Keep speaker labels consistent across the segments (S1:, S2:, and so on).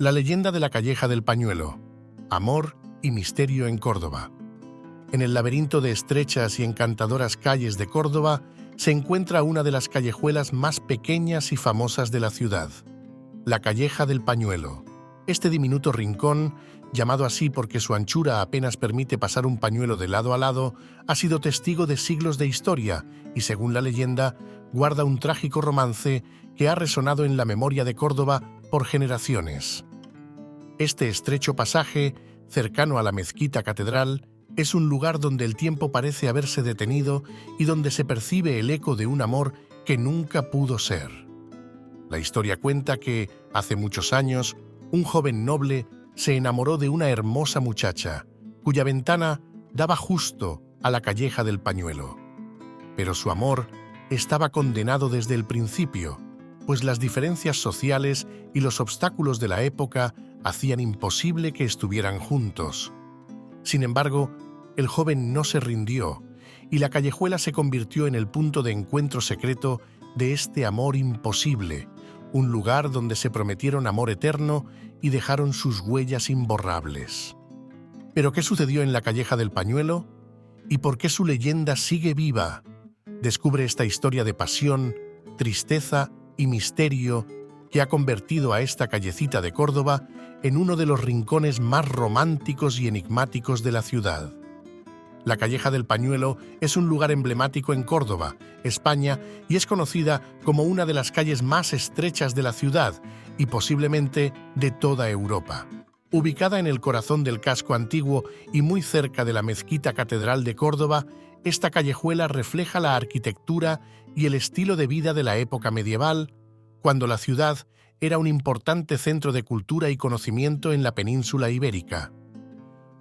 S1: La leyenda de la Calleja del Pañuelo. Amor y misterio en Córdoba. En el laberinto de estrechas y encantadoras calles de Córdoba se encuentra una de las callejuelas más pequeñas y famosas de la ciudad, la Calleja del Pañuelo. Este diminuto rincón, llamado así porque su anchura apenas permite pasar un pañuelo de lado a lado, ha sido testigo de siglos de historia y, según la leyenda, guarda un trágico romance que ha resonado en la memoria de Córdoba por generaciones. Este estrecho pasaje, cercano a la mezquita catedral, es un lugar donde el tiempo parece haberse detenido y donde se percibe el eco de un amor que nunca pudo ser. La historia cuenta que, hace muchos años, un joven noble se enamoró de una hermosa muchacha, cuya ventana daba justo a la Calleja del Pañuelo. Pero su amor estaba condenado desde el principio, pues las diferencias sociales y los obstáculos de la época hacían imposible que estuvieran juntos. Sin embargo, el joven no se rindió, y la callejuela se convirtió en el punto de encuentro secreto de este amor imposible, un lugar donde se prometieron amor eterno y dejaron sus huellas imborrables. ¿Pero qué sucedió en la Calleja del Pañuelo? ¿Y por qué su leyenda sigue viva? Descubre esta historia de pasión, tristeza y misterio que ha convertido a esta callecita de Córdoba en uno de los rincones más románticos y enigmáticos de la ciudad. La Calleja del Pañuelo es un lugar emblemático en Córdoba, España, y es conocida como una de las calles más estrechas de la ciudad y posiblemente de toda Europa. Ubicada en el corazón del casco antiguo y muy cerca de la mezquita catedral de Córdoba, esta callejuela refleja la arquitectura y el estilo de vida de la época medieval, cuando la ciudad era un importante centro de cultura y conocimiento en la península ibérica.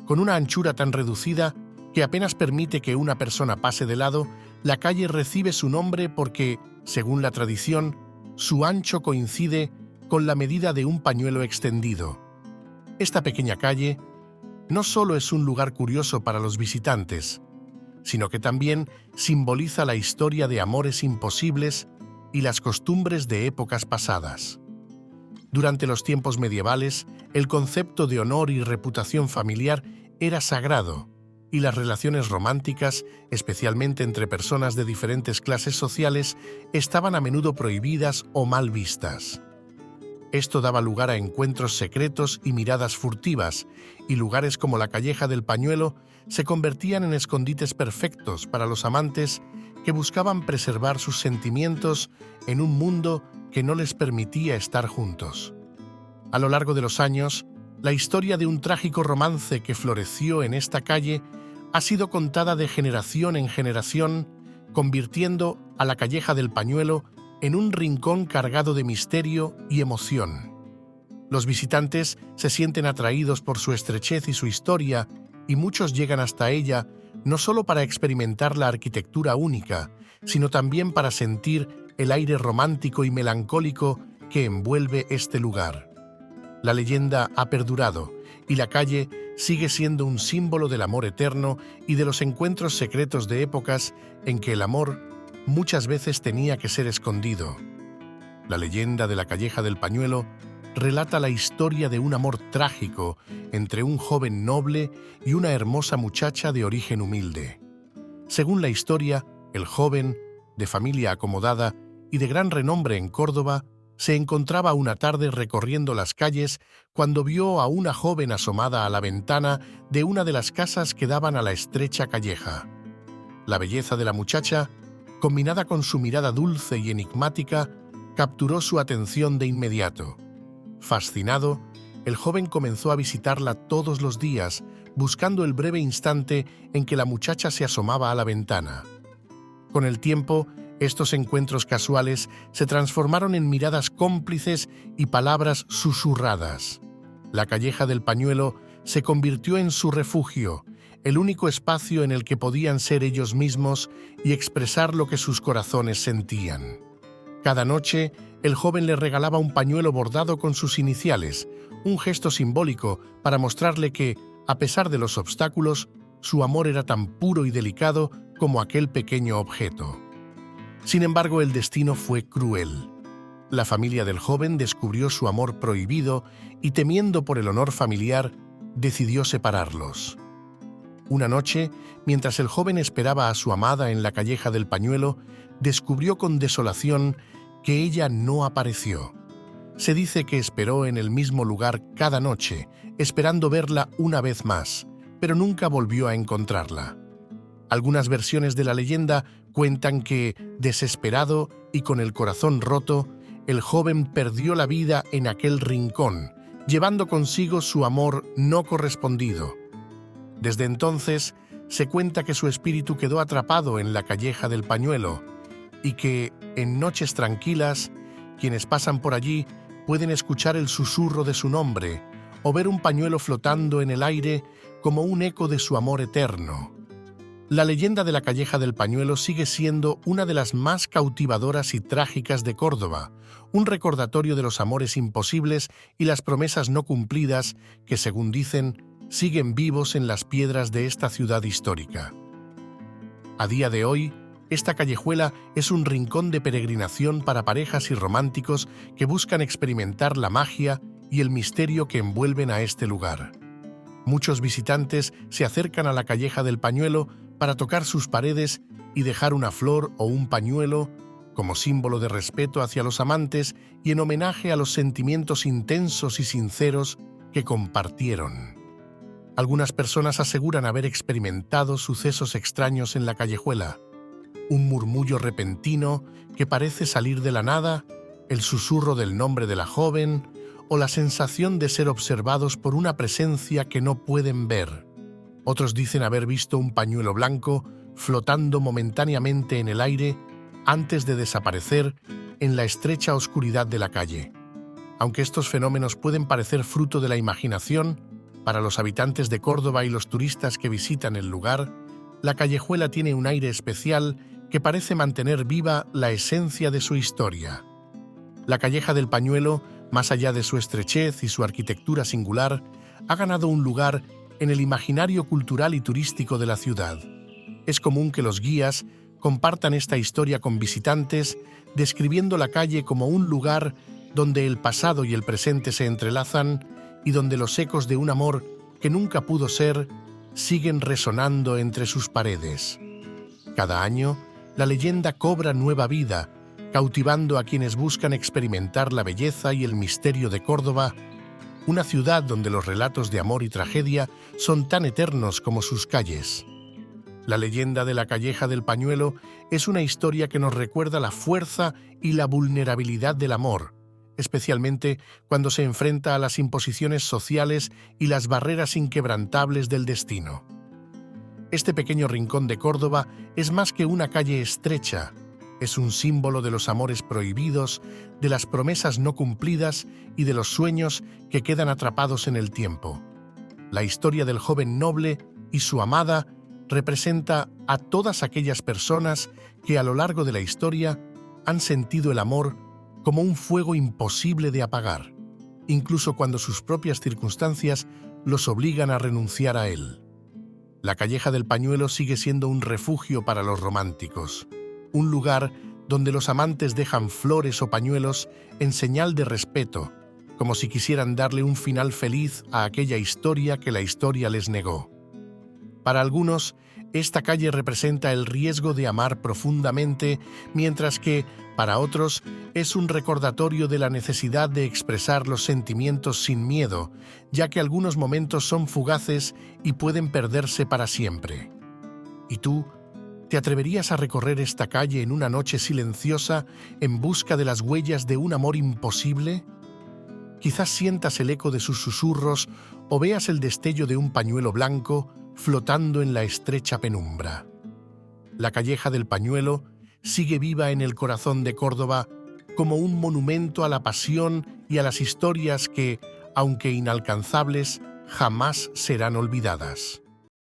S1: Con una anchura tan reducida que apenas permite que una persona pase de lado, la calle recibe su nombre porque, según la tradición, su ancho coincide con la medida de un pañuelo extendido. Esta pequeña calle no solo es un lugar curioso para los visitantes, sino que también simboliza la historia de amores imposibles y las costumbres de épocas pasadas. Durante los tiempos medievales, el concepto de honor y reputación familiar era sagrado, y las relaciones románticas, especialmente entre personas de diferentes clases sociales, estaban a menudo prohibidas o mal vistas. Esto daba lugar a encuentros secretos y miradas furtivas, y lugares como la Calleja del Pañuelo se convertían en escondites perfectos para los amantes que buscaban preservar sus sentimientos en un mundo que no les permitía estar juntos. A lo largo de los años, la historia de un trágico romance que floreció en esta calle ha sido contada de generación en generación, convirtiendo a la Calleja del Pañuelo en un rincón cargado de misterio y emoción. Los visitantes se sienten atraídos por su estrechez y su historia, y muchos llegan hasta ella no solo para experimentar la arquitectura única, sino también para sentir el aire romántico y melancólico que envuelve este lugar. La leyenda ha perdurado, y la calle sigue siendo un símbolo del amor eterno y de los encuentros secretos de épocas en que el amor muchas veces tenía que ser escondido. La leyenda de la Calleja del Pañuelo relata la historia de un amor trágico entre un joven noble y una hermosa muchacha de origen humilde. Según la historia, el joven, de familia acomodada y de gran renombre en Córdoba, se encontraba una tarde recorriendo las calles cuando vio a una joven asomada a la ventana de una de las casas que daban a la estrecha calleja. La belleza de la muchacha, combinada con su mirada dulce y enigmática, capturó su atención de inmediato. Fascinado, el joven comenzó a visitarla todos los días, buscando el breve instante en que la muchacha se asomaba a la ventana. Con el tiempo, estos encuentros casuales se transformaron en miradas cómplices y palabras susurradas. La Calleja del Pañuelo se convirtió en su refugio, el único espacio en el que podían ser ellos mismos y expresar lo que sus corazones sentían. Cada noche, el joven le regalaba un pañuelo bordado con sus iniciales, un gesto simbólico para mostrarle que, a pesar de los obstáculos, su amor era tan puro y delicado como aquel pequeño objeto. Sin embargo, el destino fue cruel. La familia del joven descubrió su amor prohibido y, temiendo por el honor familiar, decidió separarlos. Una noche, mientras el joven esperaba a su amada en la calleja del pañuelo, descubrió con desolación que ella no apareció. Se dice que esperó en el mismo lugar cada noche, esperando verla una vez más, pero nunca volvió a encontrarla. Algunas versiones de la leyenda cuentan que, desesperado y con el corazón roto, el joven perdió la vida en aquel rincón, llevando consigo su amor no correspondido. Desde entonces, se cuenta que su espíritu quedó atrapado en la calleja del pañuelo y que, en noches tranquilas, quienes pasan por allí pueden escuchar el susurro de su nombre o ver un pañuelo flotando en el aire como un eco de su amor eterno. La leyenda de la calleja del pañuelo sigue siendo una de las más cautivadoras y trágicas de Córdoba, un recordatorio de los amores imposibles y las promesas no cumplidas que, según dicen, siguen vivos en las piedras de esta ciudad histórica. A día de hoy, esta callejuela es un rincón de peregrinación para parejas y románticos que buscan experimentar la magia y el misterio que envuelven a este lugar. Muchos visitantes se acercan a la calleja del pañuelo para tocar sus paredes y dejar una flor o un pañuelo como símbolo de respeto hacia los amantes y en homenaje a los sentimientos intensos y sinceros que compartieron. Algunas personas aseguran haber experimentado sucesos extraños en la callejuela: un murmullo repentino que parece salir de la nada, el susurro del nombre de la joven o la sensación de ser observados por una presencia que no pueden ver. Otros dicen haber visto un pañuelo blanco flotando momentáneamente en el aire antes de desaparecer en la estrecha oscuridad de la calle. Aunque estos fenómenos pueden parecer fruto de la imaginación, para los habitantes de Córdoba y los turistas que visitan el lugar, la callejuela tiene un aire especial que parece mantener viva la esencia de su historia. La calleja del pañuelo, más allá de su estrechez y su arquitectura singular, ha ganado un lugar en el imaginario cultural y turístico de la ciudad. Es común que los guías compartan esta historia con visitantes, describiendo la calle como un lugar donde el pasado y el presente se entrelazan y donde los ecos de un amor que nunca pudo ser siguen resonando entre sus paredes. Cada año, la leyenda cobra nueva vida, cautivando a quienes buscan experimentar la belleza y el misterio de Córdoba, una ciudad donde los relatos de amor y tragedia son tan eternos como sus calles. La leyenda de la calleja del pañuelo es una historia que nos recuerda la fuerza y la vulnerabilidad del amor, especialmente cuando se enfrenta a las imposiciones sociales y las barreras inquebrantables del destino. Este pequeño rincón de Córdoba es más que una calle estrecha, es un símbolo de los amores prohibidos, de las promesas no cumplidas y de los sueños que quedan atrapados en el tiempo. La historia del joven noble y su amada representa a todas aquellas personas que a lo largo de la historia han sentido el amor como un fuego imposible de apagar, incluso cuando sus propias circunstancias los obligan a renunciar a él. La calleja del pañuelo sigue siendo un refugio para los románticos, un lugar donde los amantes dejan flores o pañuelos en señal de respeto, como si quisieran darle un final feliz a aquella historia que la historia les negó. Para algunos, esta calle representa el riesgo de amar profundamente, mientras que, para otros, es un recordatorio de la necesidad de expresar los sentimientos sin miedo, ya que algunos momentos son fugaces y pueden perderse para siempre. ¿Y tú? ¿Te atreverías a recorrer esta calle en una noche silenciosa en busca de las huellas de un amor imposible? Quizás sientas el eco de sus susurros o veas el destello de un pañuelo blanco flotando en la estrecha penumbra. La calleja del pañuelo sigue viva en el corazón de Córdoba como un monumento a la pasión y a las historias que, aunque inalcanzables, jamás serán olvidadas.